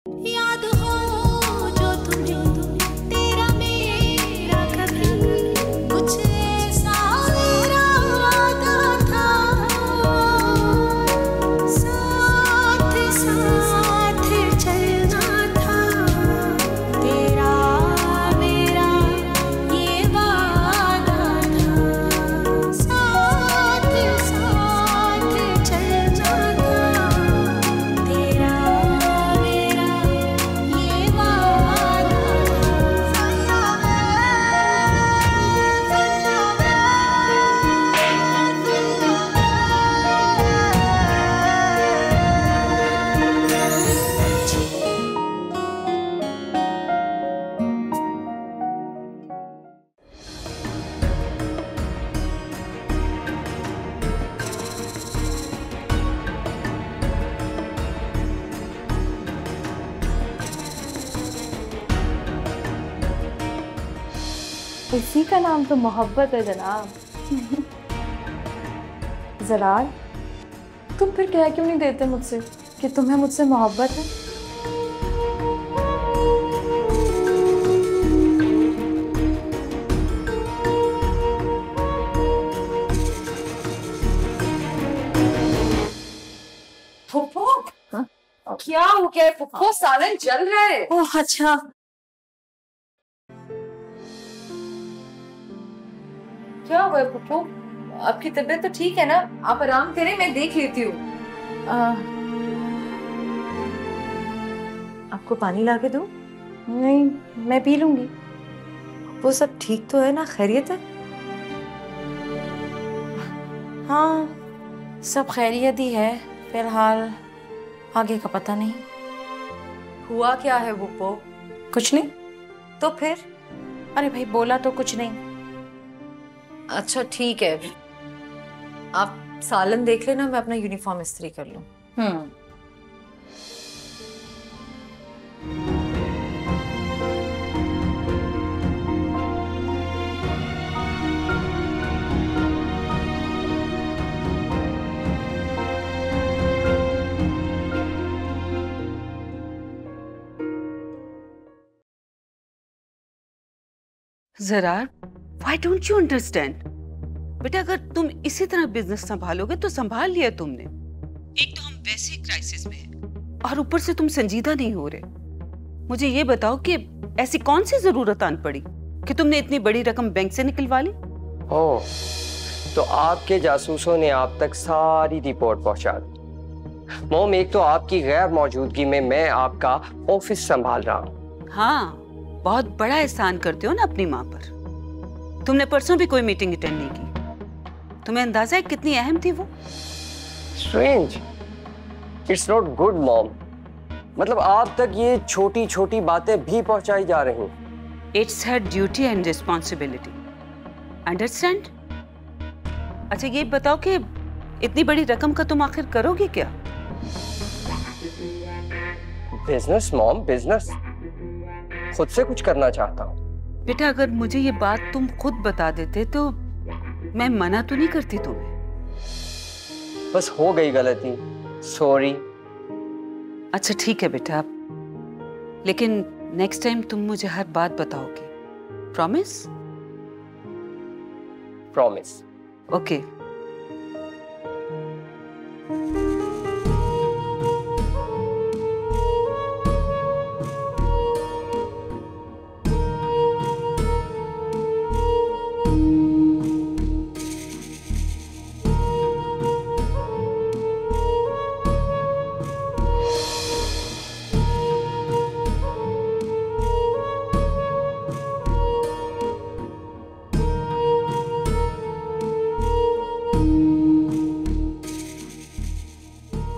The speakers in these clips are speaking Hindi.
याद हो जो तुम्हें तेरा मेरा कभी कुछ ऐसा इरादा था, साथ साथ चलना था, तेरा मेरा ये वादा था, साथ साथ चलना था, तेरा मेरा ये वादा इसी का नाम तो मोहब्बत है जनाब। ज़रार, तुम फिर कह क्यों नहीं देते मुझसे कि तुम्हें मुझसे मोहब्बत है? फुप्पो, हाँ? क्या हो गया है फुप्पो? सालन जल रहा है। ओह अच्छा। क्या हुआ है फुप्पो? आपकी तबीयत तो ठीक है ना? आप आराम करें, मैं देख लेती हूँ। आपको पानी ला के दूं? नहीं, मैं पी लूंगी। वो सब ठीक तो है ना? खैरियत है? हाँ, सब खैरियत ही है फिलहाल, आगे का पता नहीं। हुआ क्या है बुप्पो? कुछ नहीं। तो फिर? अरे भाई, बोला तो कुछ नहीं। अच्छा ठीक है, आप सालन देख लेना, मैं अपना यूनिफॉर्म इस्त्री कर लूं। Zarar, why don't you understand? बेटा, अगर तुम इसी तरह बिजनेस संभालोगे तो संभाल लिया तुमने। एक तो हम वैसे ही क्राइसिस में हैं और ऊपर से तुम संजीदा नहीं हो रहे। मुझे ये बताओ कि ऐसी कौन सी जरूरत आन पड़ी कि तुमने इतनी बड़ी रकम बैंक से निकलवा ली? ओह, तो आपके जासूसों ने आप तक सारी रिपोर्ट पहुंचा दी। मोम, एक तो आपकी गैर मौजूदगी में मैं आपका ऑफिस संभाल रहा हूँ। हाँ, बहुत बड़ा एहसान करते हो ना अपनी माँ पर। तुमने परसों भी कोई मीटिंग अटेंड नहीं की। तुम्हें अंदाजा है कितनी अहम थी वो? Strange, it's not good mom. मतलब आप तक ये छोटी छोटी बातें भी पहुंचाई जा रही हैं। It's her duty and responsibility, understand? अच्छा ये बताओ कि इतनी बड़ी रकम का तुम आखिर करोगे क्या? Business mom, business. खुद से कुछ करना चाहता हूँ। बेटा, अगर मुझे ये बात तुम खुद बता देते तो मैं मना तो नहीं करती तुम्हें। बस हो गई गलती, सॉरी। अच्छा ठीक है बेटा, लेकिन नेक्स्ट टाइम तुम मुझे हर बात बताओगे, प्रॉमिस? प्रॉमिस। ओके।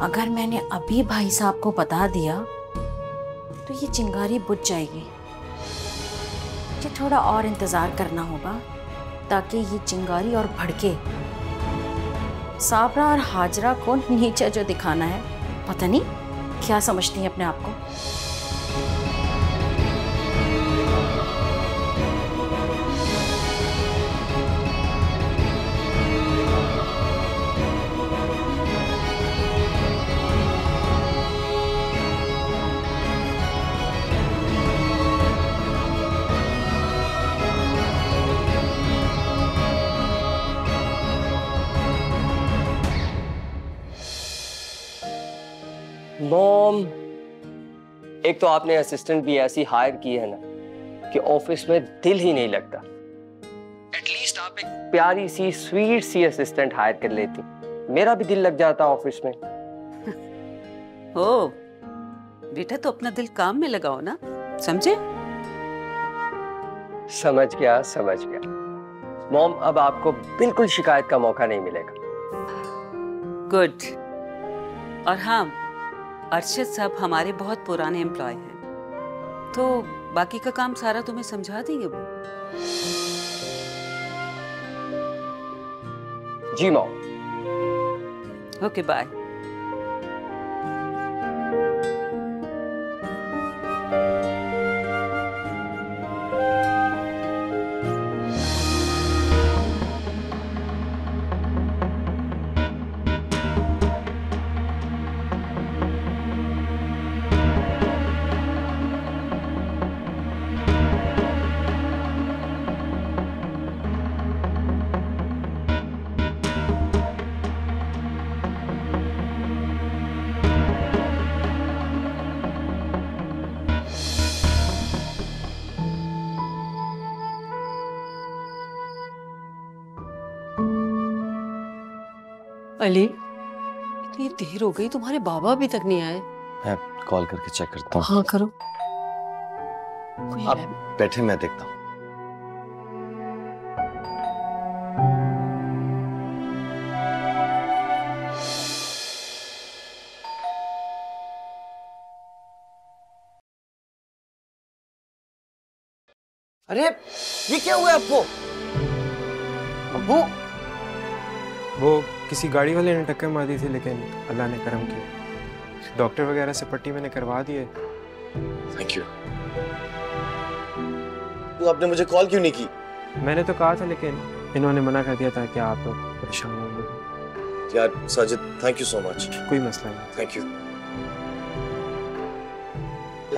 अगर मैंने अभी भाई साहब को बता दिया तो ये चिंगारी बुझ जाएगी। मुझे थोड़ा और इंतजार करना होगा ताकि ये चिंगारी और भड़के। साबरा और हाजरा को नीचे जो दिखाना है, पता नहीं क्या समझती हैं अपने आप को। एक तो आपने असिस्टेंट भी ऐसी हायर की है ना कि ऑफिस में दिल ही नहीं लगता। एटलीस्ट आप एक प्यारी सी स्वीट सी असिस्टेंट हायर कर लेती, मेरा भी दिल लग जाता ऑफिस में। ओ बेटा, तो अपना दिल काम में लगाओ ना, समझे? समझ गया समझ गया। मॉम, अब आपको बिल्कुल शिकायत का मौका नहीं मिलेगा। गुड। और हाँ, अरशद साहब हमारे बहुत पुराने एम्प्लॉय हैं, तो बाकी का काम सारा तुम्हें समझा देंगे वो। जी मॉम। Okay bye. अली, इतनी देर हो गई, तुम्हारे बाबा अभी तक नहीं आए। मैं कॉल करके चेक करता हूँ। हाँ करो। कोई आप है? बैठे, मैं देखता हूँ। अरे ये क्या हुआ आपको? अब्बू, वो किसी गाड़ी वाले ने टक्कर मार दी थी, लेकिन अल्लाह ने करम किया। डॉक्टर वगैरह से पट्टी मैंने करवा दी है। Thank you. तो आपने मुझे कॉल क्यों नहीं की? मैंने तो कहा था, लेकिन इन्होंने मना कर दिया था कि आप परेशान होंगे। यार Sajid, thank you so much. कोई मसला नहीं। Thank you.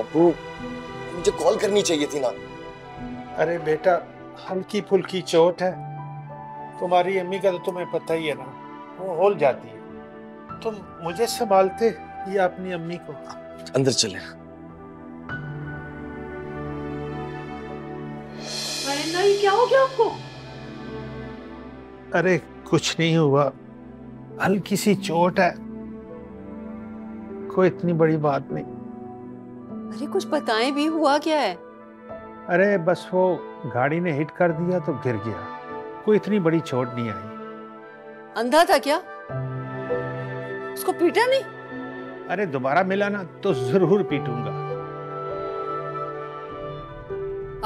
अब्बू, मुझे कॉल करनी चाहिए थी ना। अरे बेटा, हल्की फुल्की चोट है, तुम्हारी अम्मी का तो तुम्हें पता ही है ना, वो होल जाती है। तुम मुझे संभालते या अपनी अम्मी को? अंदर चले। ये क्या हो गया आपको? अरे कुछ नहीं हुआ, हल्की सी चोट है, कोई इतनी बड़ी बात नहीं। अरे कुछ बताएं भी, हुआ क्या है? अरे बस वो गाड़ी ने हिट कर दिया तो गिर गया, कोई इतनी बड़ी चोट नहीं आई। अंधा था क्या? उसको पीटा नहीं? अरे दोबारा मिला ना तो जरूर पीटूंगा।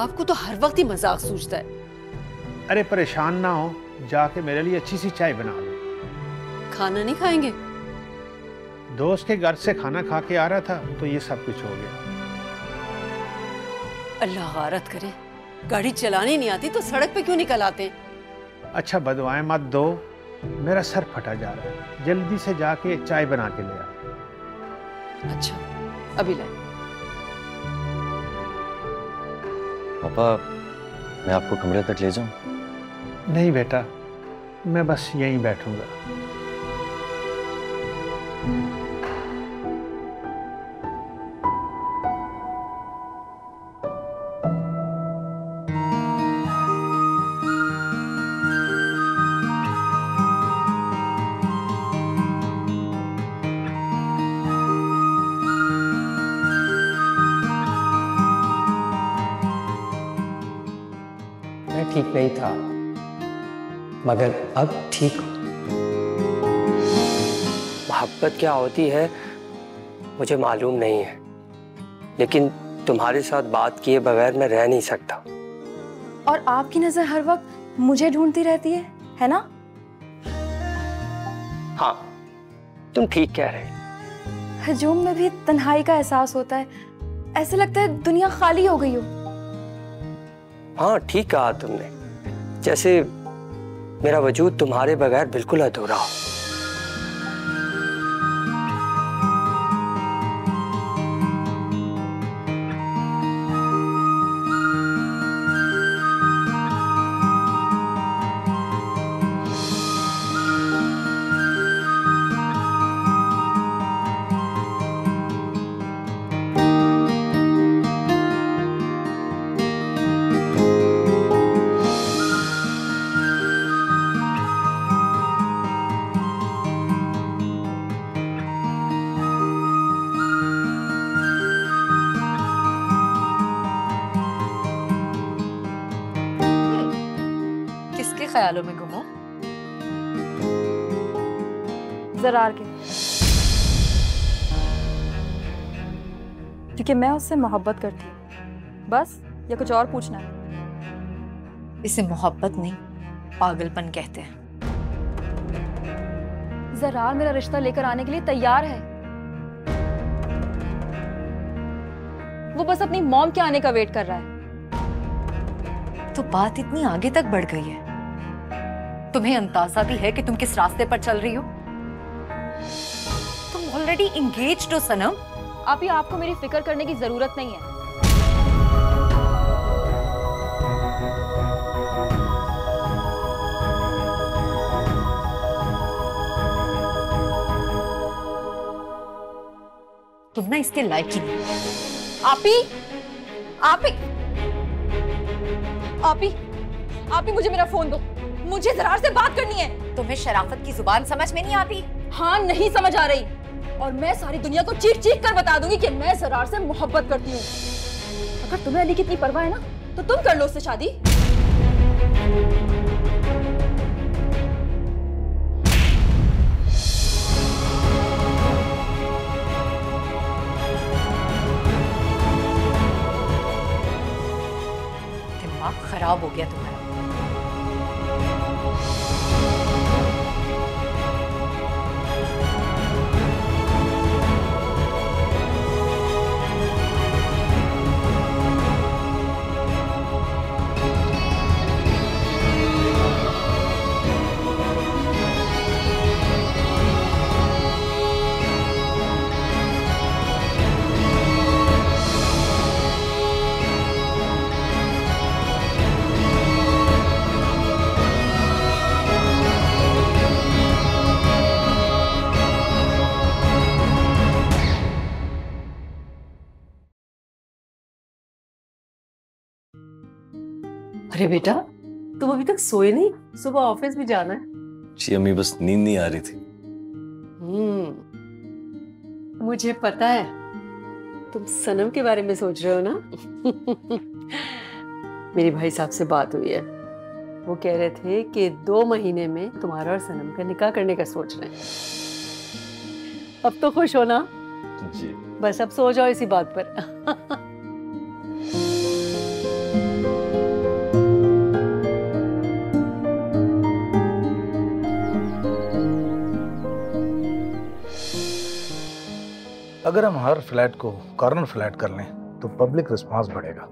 आपको तो हर वक्त ही मजाक सूझता है। अरे परेशान ना हो, जाके मेरे लिए अच्छी सी चाय बना लो। खाना नहीं खाएंगे? दोस्त के घर से खाना खा के आ रहा था तो ये सब कुछ हो गया। अल्लाह गारत करे, गाड़ी चलानी नहीं आती तो सड़क पे क्यों निकल आते हैं? अच्छा बदवाएं मत दो, मेरा सर फटा जा रहा है, जल्दी से जाके चाय बना के ले आ। अच्छा अभी लाए। पापा, मैं आपको कमरे तक ले जाऊं? नहीं बेटा, मैं बस यहीं बैठूंगा। मैं ठीक नहीं था, मगर अब ठीक हूं। मोहब्बत क्या होती है मुझे मालूम नहीं है, लेकिन तुम्हारे साथ बात किए बगैर मैं रह नहीं सकता। और आपकी नजर हर वक्त मुझे ढूंढती रहती है ना? हाँ, तुम ठीक कह रहे। हजूम में भी तन्हाई का एहसास होता है, ऐसे लगता है दुनिया खाली हो गई हो। हाँ ठीक कहा तुमने, जैसे मेरा वजूद तुम्हारे बगैर बिल्कुल अधूरा हो। ख्यालों में गुम हो? जरार के, क्योंकि मैं उससे मोहब्बत करती हूँ, बस। या कुछ और पूछना है? इसे मोहब्बत नहीं, पागलपन कहते हैं। जरार मेरा रिश्ता लेकर आने के लिए तैयार है। वो बस अपनी मॉम के आने का वेट कर रहा है। तो बात इतनी आगे तक बढ़ गई है। तुम्हें अंदाजा भी है कि तुम किस रास्ते पर चल रही हो? तुम ऑलरेडी इंगेज्ड हो सनम। अभी आपको मेरी फिक्र करने की जरूरत नहीं है। तुम ना इसके लायक ही नहीं। आपी मुझे मेरा फोन दो, मुझे जरार से बात करनी है। तुम्हें शराफत की जुबान समझ में नहीं आती? हाँ, नहीं समझ आ रही, और मैं सारी दुनिया को चीख चीख कर बता दूंगी कि मैं जरार से मोहब्बत करती हूँ। अगर तुम्हें अली की इतनी परवाह है ना, तो तुम कर लो उससे शादी। दिमाग खराब हो गया तुम्हारा। अरे बेटा, तुम अभी तक सोए नहीं? सुबह ऑफिस भी जाना है। जी अम्मी, बस नींद नहीं आ रही थी। मुझे पता है तुम सनम के बारे में सोच रहे हो ना। मेरी भाई साहब से बात हुई है, वो कह रहे थे कि 2 महीने में तुम्हारा और सनम का निकाह करने का सोच रहे हैं। अब तो खुश हो ना? जी। बस अब सो जाओ इसी बात पर। अगर हम हर फ्लैट को कॉर्नर फ्लैट कर लें तो पब्लिक रिस्पांस बढ़ेगा।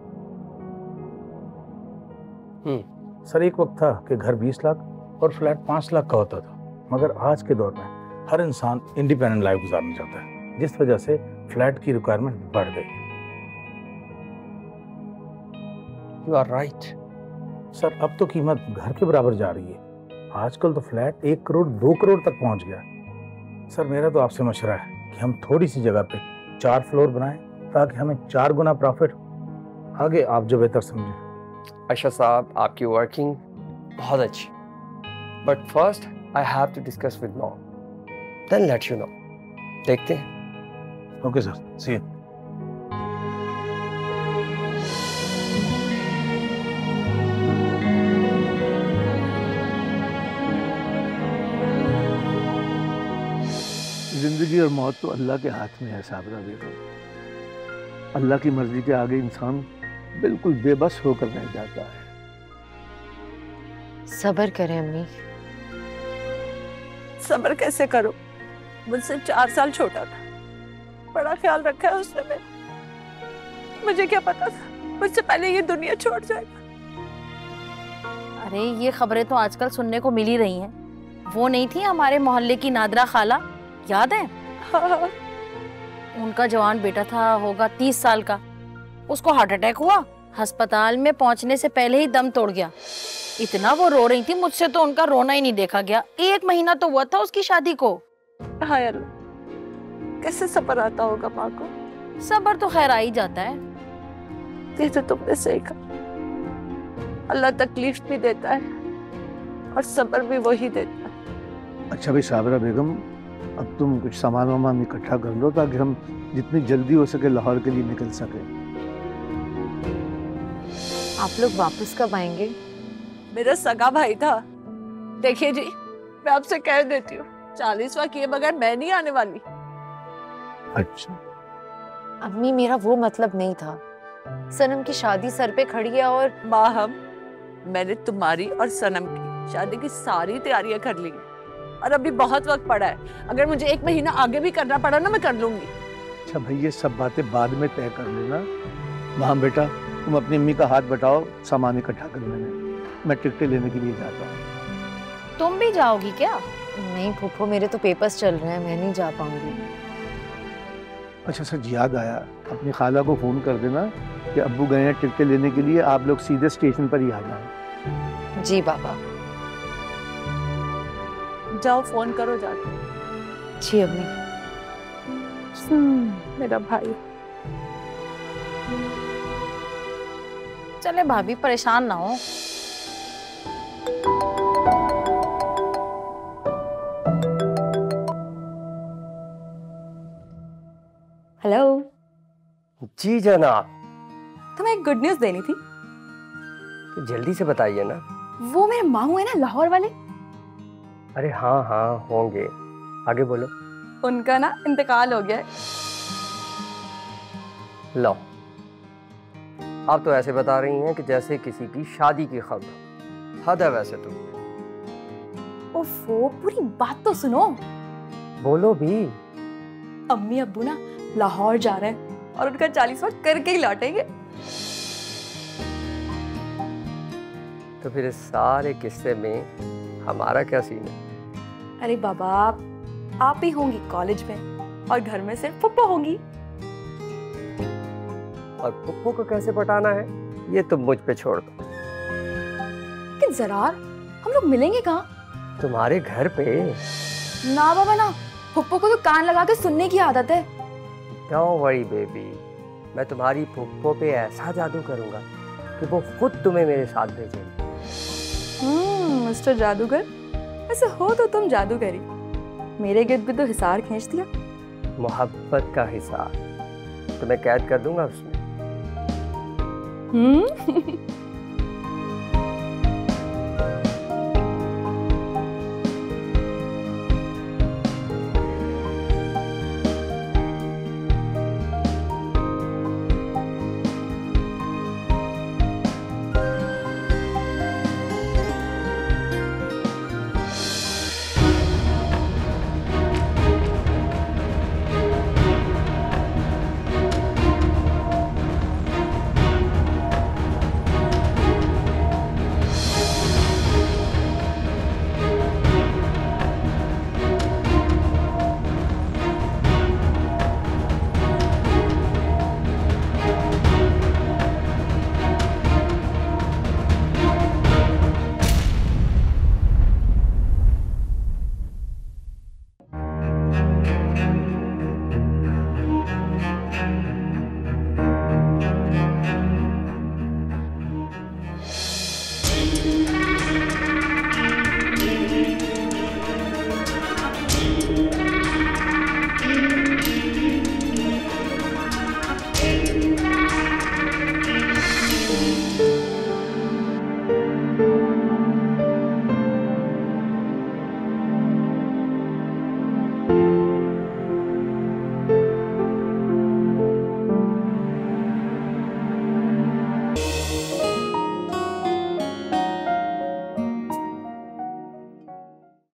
सर, एक वक्त था कि घर 20 लाख और फ्लैट 5 लाख का होता था, मगर आज के दौर में हर इंसान इंडिपेंडेंट लाइफ गुजारना चाहता है, जिस वजह से फ्लैट की रिक्वायरमेंट बढ़ गई है। यू आर राइट सर, अब तो कीमत घर के बराबर जा रही है। आजकल तो फ्लैट 1 करोड़ 2 करोड़ तक पहुंच गया। सर, मेरा तो आपसे मशवरा है कि हम थोड़ी सी जगह पे 4 फ्लोर बनाएं ताकि हमें 4 गुना प्रॉफिट। आगे आप जो बेहतर समझें। अशा साहब, आपकी वर्किंग बहुत अच्छी, but first I have to discuss with mom, then let you know. देखते हैं। Okay sir, see you. जिंदगी और मौत तो अल्लाह के हाथ में है साबरा बेगम। अल्लाह की मर्जी के आगे इंसान बिल्कुल बेबस होकर रह जाता है। सब्र करें अम्मी। सब्र कैसे करो? मुझसे 4 साल छोटा था, बड़ा ख्याल रखा है उसने मेरा। मुझे क्या पता था मुझसे पहले ये दुनिया छोड़ जाएगा। अरे ये खबरें तो आजकल सुनने को मिल ही रही हैं। वो नहीं थी हमारे मोहल्ले की नादरा खाला, याद है? हाँ। उनका जवान बेटा था, होगा 30 साल का, उसको हार्ट अटैक हुआ, अस्पताल में पहुंचने से पहले ही दम तोड़ गया। इतना वो रो रही थी, मुझसे तो उनका रोना ही नहीं देखा गया। 1 महीना तो हुआ था उसकी शादी को। हाय अल्लाह, कैसे सब्र आता होगा माँ को? सब्र तो खैर आ ही जाता है। ये तो तुमने सही कहा। अल्लाह तकलीफ भी देता है और सब्र भी वही देता है। अच्छा भाई साबरा बेगम, अब तुम कुछ सामान वामान इकट्ठा कर लो ताकि हम जितनी जल्दी हो सके लाहौर के लिए निकल सके। आप लोग वापस कब आएंगे? मेरा सगा भाई था, देखिए जी, मैं आपसे कह देती हूँ 40वां किए बगैर मैं नहीं आने वाली। अच्छा अम्मी, मेरा वो मतलब नहीं था। सनम की शादी सर पे खड़ी है और माँ, मैंने तुम्हारी और सनम की शादी की सारी तैयारियां कर ली और अभी बहुत वक्त पड़ा है। अगर मुझे 1 महीना आगे भी करना पड़ा ना, मैं कर लूंगी। अच्छा भाई, ये सब बातें बाद में तय कर लेना। वहाँ बेटा, तुम अपनी अम्मी का हाथ बटाओ, सामान इकट्ठा कर लेना। मैं टिकटें लेने के लिए जाता हूँ। तुम भी जाओगी क्या? नहीं फूफो, मेरे तो पेपर्स चल रहे हैं, मैं नहीं जा पाऊंगी। अच्छा सच याद आया, अपनी खाला को फोन कर देना कि अब्बू गए हैं टिकटें लेने के लिए, आप लोग सीधे स्टेशन पर ही आ जाए। जी बाबा। जाओ फोन करो जाके। जी अम्मी। मेरा भाई। चले भाभी, परेशान ना हो। हेलो जी जनाब। तुम्हें एक गुड न्यूज देनी थी। तो जल्दी से बताइए ना। वो मेरे मामू है ना, लाहौर वाले। अरे हाँ हाँ होंगे, आगे बोलो। उनका ना इंतकाल हो गया है। लो, आप तो ऐसे बता रही हैं कि जैसे किसी की शादी की खबर। हद है वैसे तुम। ओफो, पूरी बात तो सुनो। बोलो भी। अम्मी अब्बू ना लाहौर जा रहे हैं और उनका 40वां करके ही लौटेंगे। तो फिर इस सारे किस्से में हमारा क्या सीन है? अरे बाबा, आप ही होंगी कॉलेज में और घर में सिर्फ पप्पा होंगी। और पप्पू को कैसे पटाना है ये तुम मुझ पे छोड़ दो। लेकिन जरार, हम लोग मिलेंगे कहाँ? तुम्हारे घर पे। ना बाबा ना, पप्पू को तो कान लगा के सुनने की आदत है। डोंट वरी बेबी, मैं तुम्हारी पुप्पो पे ऐसा जादू करूंगा कि वो खुद तुम्हें मेरे साथ भेजेंगी। मिस्टर जादूगर, ऐसे हो तो तुम जादूगरी। मेरे गिर्द भी तो हिसार खींच दिया। मोहब्बत का हिसार, तुम्हें कैद कर दूंगा उसमें।